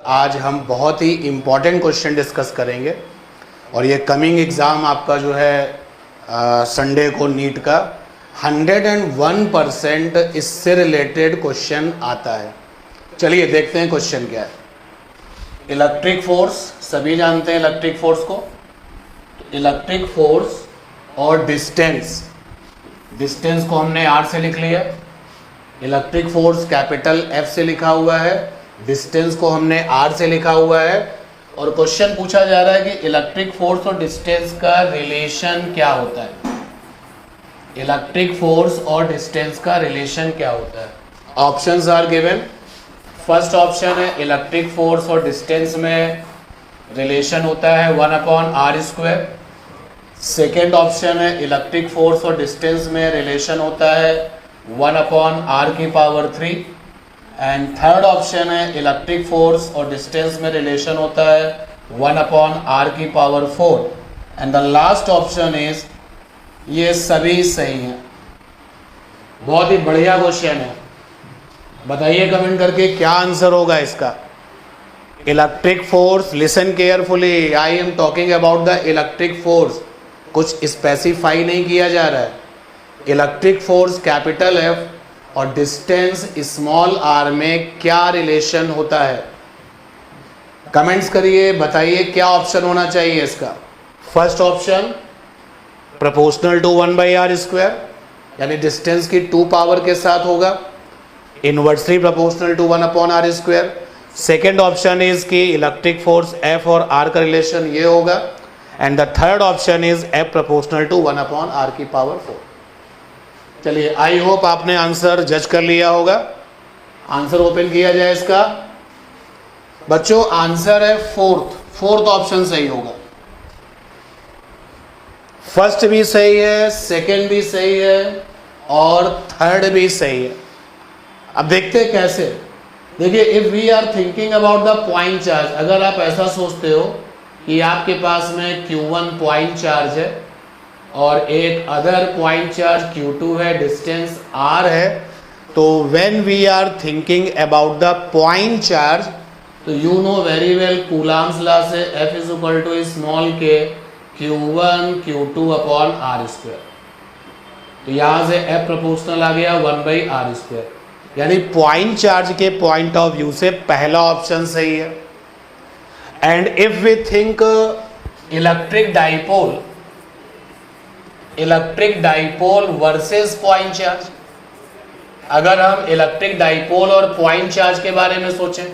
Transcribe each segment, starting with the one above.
आज हम बहुत ही इम्पॉर्टेंट क्वेश्चन डिस्कस करेंगे और ये कमिंग एग्ज़ाम आपका जो है संडे को नीट का 101% इससे रिलेटेड क्वेश्चन आता है। चलिए देखते हैं क्वेश्चन क्या है। इलेक्ट्रिक फोर्स, सभी जानते हैं इलेक्ट्रिक फोर्स को। तो इलेक्ट्रिक फोर्स और डिस्टेंस को हमने R से लिख लिया। इलेक्ट्रिक फोर्स कैपिटल F से लिखा हुआ है, डिस्टेंस को हमने R से लिखा हुआ है। और क्वेश्चन पूछा जा रहा है कि इलेक्ट्रिक फोर्स और डिस्टेंस का रिलेशन क्या होता है। इलेक्ट्रिक फोर्स और डिस्टेंस का रिलेशन क्या होता है। Options are given. First option है इलेक्ट्रिक फोर्स और डिस्टेंस में रिलेशन होता है 1/r²। सेकेंड ऑप्शन है इलेक्ट्रिक फोर्स और डिस्टेंस में रिलेशन होता है 1/r⁻³ एंड थर्ड ऑप्शन है इलेक्ट्रिक फोर्स और डिस्टेंस में रिलेशन होता है 1/r⁴ and the last option is ये सभी सही हैं। बहुत ही बढ़िया क्वेश्चन है। बताइए कमेंट करके क्या आंसर होगा इसका। Electric force, listen carefully, I am talking about the electric force. कुछ स्पेसिफाई नहीं किया जा रहा है। इलेक्ट्रिक फोर्स कैपिटल F और डिस्टेंस स्मॉल r में क्या रिलेशन होता है। कमेंट्स करिए, बताइए क्या ऑप्शन होना चाहिए इसका। First option proportional to 1/r², यानी डिस्टेंस की 2 पावर के साथ होगा। Inversely proportional to 1/r²। Second option is कि इलेक्ट्रिक फोर्स F और R का रिलेशन ये होगा। And the third option is F proportional to 1/r⁴। चलिए, आई होप आपने आंसर जज कर लिया होगा। आंसर ओपन किया जाए इसका। बच्चों आंसर है फोर्थ ऑप्शन सही होगा। फर्स्ट भी सही है, सेकंड भी सही है और थर्ड भी सही है। अब देखते हैं कैसे। देखिए, if we are thinking about the point charge, अगर आप ऐसा सोचते हो कि आपके पास में Q1 पॉइंट चार्ज है और एक अदर पॉइंट चार्ज Q2 है, डिस्टेंस R है, तो when we are thinking about the point charge, तो you know very well Coulomb's law से F = small k Q1 Q2/r²। तो यहाँ से F प्रोपोर्शनल आ गया 1/r², यानी पॉइंट चार्ज के पॉइंट ऑफ व्यू से पहला ऑप्शन सही है। And if we think electric dipole versus point charge, अगर हम इलेक्ट्रिक डाइपोल और पॉइंट चार्ज के बारे में सोचें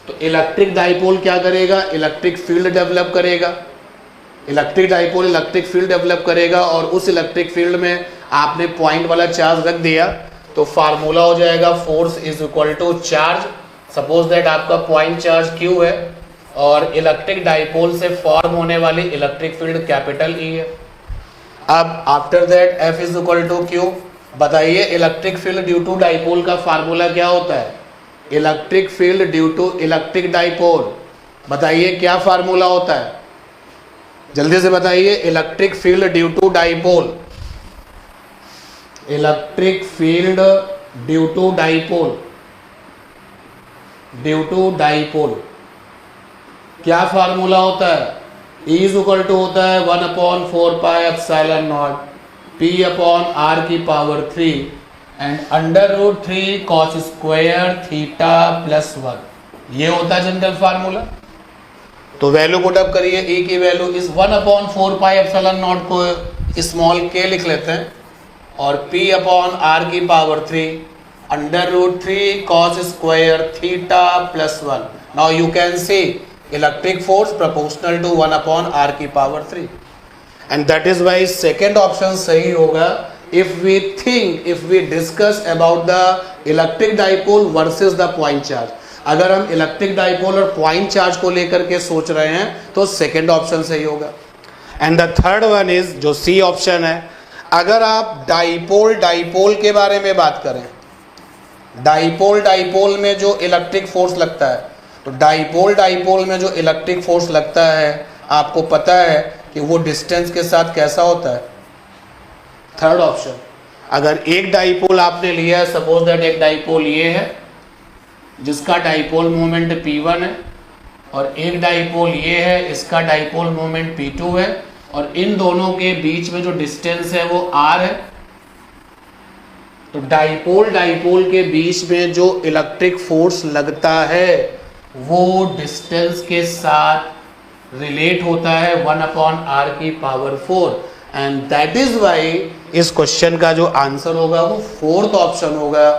तो इलेक्ट्रिक डाइपोल क्या करेगा, इलेक्ट्रिक फील्ड डेवलप करेगा। Electric dipole electric field develop करेगा और उस इलेक्ट्रिक फील्ड में आपने पॉइंट वाला चार्ज रख दिया तो फार्मूला हो जाएगा फोर्स = चार्ज। सपोज दैट आपका पॉइंट चार्ज Q है और इलेक्ट्रिक डाइपोल से फॉर्म होने वाली इलेक्ट्रिक फील्ड कैपिटल E है। अब आफ्टर दैट F = Q, बताइए electric field due to dipole का फार्मूला क्या होता है। Electric field due to electric dipole, बताइए क्या फार्मूला होता है, जल्दी से बताइए। Electric field due to dipole, electric field due to dipole क्या फार्मूला होता है। E = होता है 1/4πε0 P/r⁻³ एंड √3 cos² θ+1, ये होता है जनरल फार्मूला। तो वैल्यू पुट अप करिए। E की वैल्यू इस 1/4πε0 को स्मॉल k लिख लेते हैं और P/r⁻³ √3 cos² θ+1। Now you can see electric force proportional to 1/r⁻³ and that is why second option सही होगा। If we discuss about the electric dipole versus the point charge, अगर हम इलेक्ट्रिक डाइपोल और point charge को लेकर के सोच रहे हैं तो सेकेंड ऑप्शन सही होगा। And the third one is जो सी ऑप्शन है। अगर आप डाइपोल के बारे में बात करें, डाइपोल में जो इलेक्ट्रिक फोर्स लगता है, तो डाइपोल में जो इलेक्ट्रिक फोर्स लगता है आपको पता है कि वो डिस्टेंस के साथ कैसा होता है। थर्ड ऑप्शन, अगर एक डाइपोल आपने लिया है, सपोज दैट एक डाइपोल ये है जिसका डाइपोल मोमेंट P1 है, और एक डाइपोल ये है, इसका डाइपोल मोमेंट P2 है, और इन दोनों के बीच में जो डिस्टेंस है वो R है। तो डाइपोल के बीच में जो इलेक्ट्रिक फोर्स लगता है वो डिस्टेंस के साथ रिलेट होता है 1/r की power 4, and that is why इस क्वेश्चन का जो आंसर होगा वो फोर्थ ऑप्शन होगा,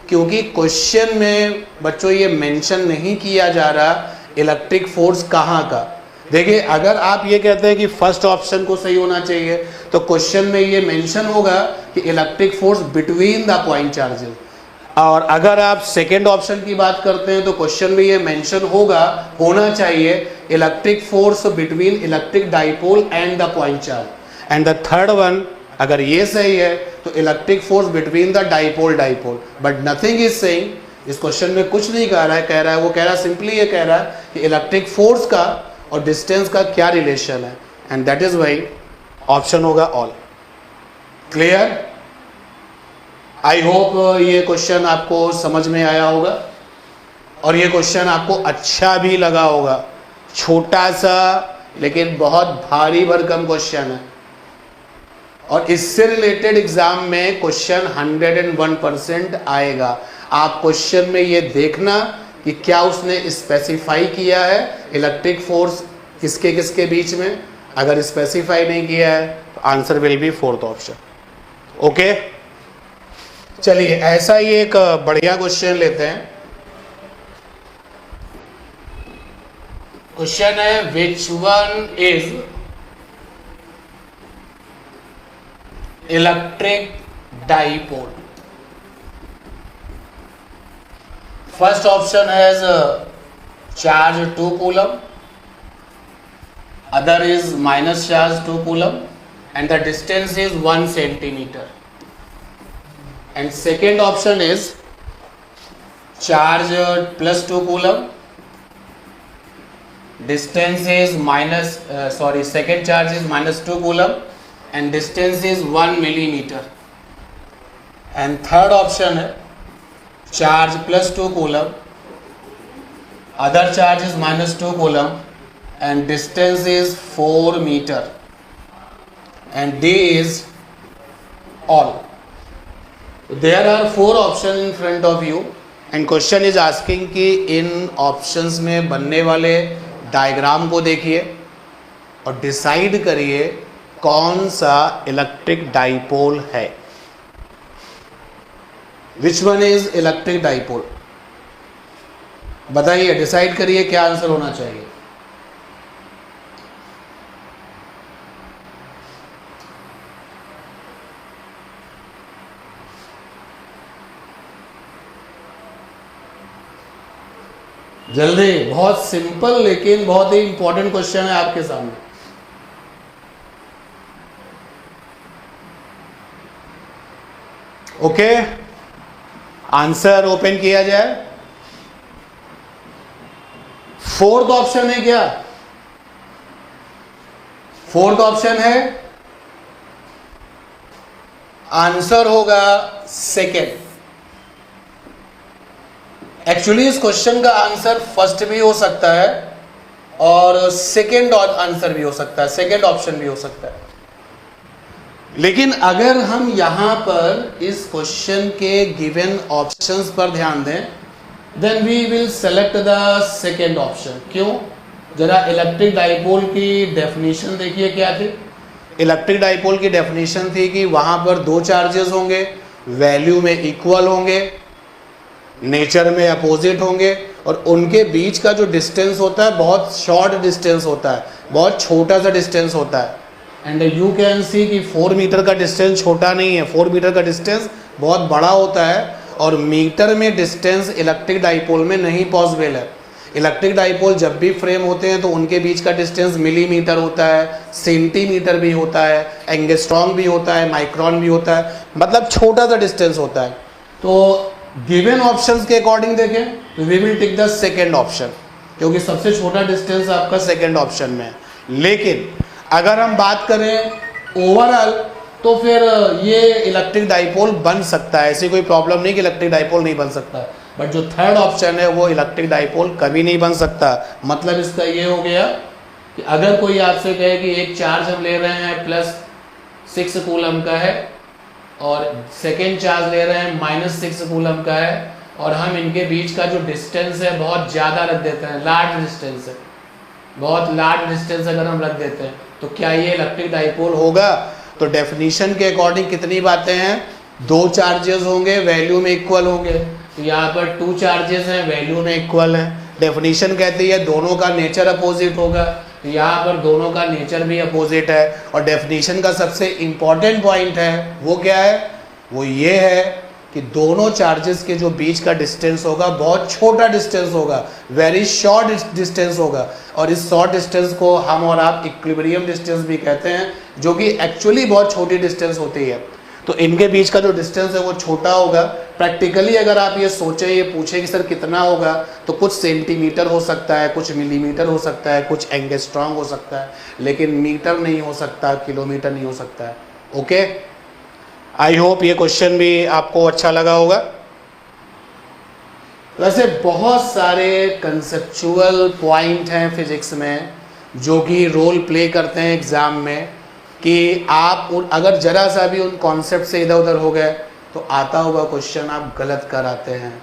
क्योंकि क्वेश्चन में बच्चों ये मेंशन नहीं किया जा रहा इलेक्ट्रिक फोर्स कहाँ का। देखिए, अगर आप ये कहते हैं कि फर्स्ट ऑप्शन को सही होना चाहिए तो क्वेश्चन में ये मेंशन होगा कि electric force between the point charges, और अगर आप सेकेंड ऑप्शन की बात करते हैं तो क्वेश्चन में ये मेंशन होना चाहिए electric force between electric dipole and the point charge, and the third one अगर ये सही है तो electric force between the dipole, but nothing is saying, इस क्वेश्चन में कुछ नहीं कह रहा है, सिंपली ये कह रहा है कि इलेक्ट्रिक फोर्स का और डिस्टेंस का क्या रिलेशन है, and that is why option होगा ऑल। क्लियर? आई होप ये क्वेश्चन आपको समझ में आया होगा और ये क्वेश्चन आपको अच्छा भी लगा होगा। छोटा सा लेकिन बहुत भारी भरकम क्वेश्चन है, और इससे रिलेटेड एग्जाम में क्वेश्चन 101% आएगा। आप क्वेश्चन में ये देखना कि क्या उसने स्पेसिफाई किया है इलेक्ट्रिक फोर्स किसके किसके बीच में। अगर स्पेसिफाई नहीं किया है तो answer will be fourth option. Okay, चलिए ऐसा ही एक बढ़िया क्वेश्चन लेते हैं। क्वेश्चन है which one is electric dipole. First option has charge 2 coulomb, other is minus charge 2 coulomb and the distance is 1 centimeter, and second option is charge plus 2 coulomb, distance is second charge is minus 2 coulomb and distance is 1 millimeter, and third option है charge plus 2 coulomb, other charge is minus 2 coulomb and distance is 4 meter, and D is all. There are 4 options in front of you and question is asking कि इन options में बनने वाले diagram को देखिए और decide करिए कौन सा इलेक्ट्रिक डाइपोल है। Which one is electric dipole? बताइए, डिसाइड करिए क्या आंसर होना चाहिए। जल्दी, बहुत सिंपल लेकिन बहुत ही इंपॉर्टेंट क्वेश्चन है आपके सामने। ओके, आंसर ओपन किया जाए। फोर्थ ऑप्शन है क्या? फोर्थ ऑप्शन है, आंसर होगा सेकेंड। एक्चुअली इस क्वेश्चन का आंसर फर्स्ट भी हो सकता है और सेकेंड आंसर भी हो सकता है, सेकेंड ऑप्शन भी हो सकता है, लेकिन अगर हम यहां पर इस क्वेश्चन के गिवन ऑप्शंस पर ध्यान दें then we will select the second option. क्यों? जरा इलेक्ट्रिक डाइपोल की डेफिनेशन देखिए क्या थी। इलेक्ट्रिक डाइपोल की डेफिनेशन थी कि वहां पर 2 चार्जेस होंगे, वैल्यू में इक्वल होंगे, नेचर में अपोजिट होंगे, और उनके बीच का जो डिस्टेंस होता है बहुत शॉर्ट डिस्टेंस होता है, बहुत छोटा सा डिस्टेंस होता है। एंड यू कैन सी कि 4 मीटर का डिस्टेंस छोटा नहीं है, 4 मीटर का डिस्टेंस बहुत बड़ा होता है, और मीटर में डिस्टेंस इलेक्ट्रिक डाइपोल में नहीं पॉसिबल है। इलेक्ट्रिक डाइपोल जब भी फ्रेम होते हैं तो उनके बीच का डिस्टेंस मिलीमीटर होता है, सेंटीमीटर भी होता है, एंगस्ट्रॉम भी होता है, माइक्रोन भी होता है, मतलब छोटा सा डिस्टेंस होता है। तो गिवन ऑप्शंस के अकॉर्डिंग देखें तो we will take the second option, क्योंकि सबसे छोटा डिस्टेंस आपका सेकेंड ऑप्शन में है। लेकिन अगर हम बात करें ओवरऑल तो फिर ये इलेक्ट्रिक डाइपोल बन सकता है, ऐसी कोई प्रॉब्लम नहीं कि इलेक्ट्रिक डाइपोल नहीं बन सकता है। बट जो थर्ड ऑप्शन है वो इलेक्ट्रिक डाइपोल कभी नहीं बन सकता। मतलब इसका ये हो गया कि अगर कोई आपसे कहे कि एक चार्ज हम ले रहे हैं +6 कूलम का है और सेकेंड चार्ज ले रहे हैं -6 कूलम का है और हम इनके बीच का जो डिस्टेंस है बहुत ज़्यादा रख देते हैं, लार्ज डिस्टेंस है, बहुत लार्ज डिस्टेंस अगर हम रख देते हैं तो क्या ये इलेक्ट्रिक डाइपोल होगा? तो डेफिनेशन के अकॉर्डिंग कितनी बातें हैं, 2 चार्जेस होंगे, वैल्यू में इक्वल होंगे। तो यहाँ पर 2 चार्जेस हैं, वैल्यू में इक्वल है। डेफिनेशन कहती है दोनों का नेचर अपोजिट होगा, तो यहाँ पर दोनों का नेचर भी अपोजिट है। और डेफिनेशन का सबसे इम्पॉर्टेंट पॉइंट है वो क्या है, वो ये है कि दोनों चार्जेस के जो बीच का डिस्टेंस होगा बहुत छोटा डिस्टेंस होगा, वेरी शॉर्ट डिस्टेंस होगा। और इस शॉर्ट डिस्टेंस को हम और आप इक्विलिब्रियम डिस्टेंस भी कहते हैं, जो कि एक्चुअली बहुत छोटी डिस्टेंस होती है। तो इनके बीच का जो डिस्टेंस है वो छोटा होगा। प्रैक्टिकली अगर आप ये सोचें, ये पूछें कि सर कितना होगा, तो कुछ सेंटीमीटर हो सकता है, कुछ मिलीमीटर हो सकता है, कुछ एंगस्ट्रॉम हो सकता है, लेकिन मीटर नहीं हो सकता, किलोमीटर नहीं हो सकता है। ओके, आई होप ये क्वेश्चन भी आपको अच्छा लगा होगा। वैसे बहुत सारे कंसेप्चुअल पॉइंट हैं फिजिक्स में जो कि रोल प्ले करते हैं एग्ज़ाम में, कि आप अगर ज़रा सा भी उन कॉन्सेप्ट से इधर उधर हो गए तो आता हुआ क्वेश्चन आप गलत कर आते हैं।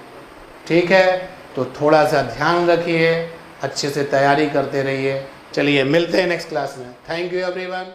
ठीक है, तो थोड़ा सा ध्यान रखिए, अच्छे से तैयारी करते रहिए। चलिए मिलते हैं नेक्स्ट क्लास में। Thank you everyone.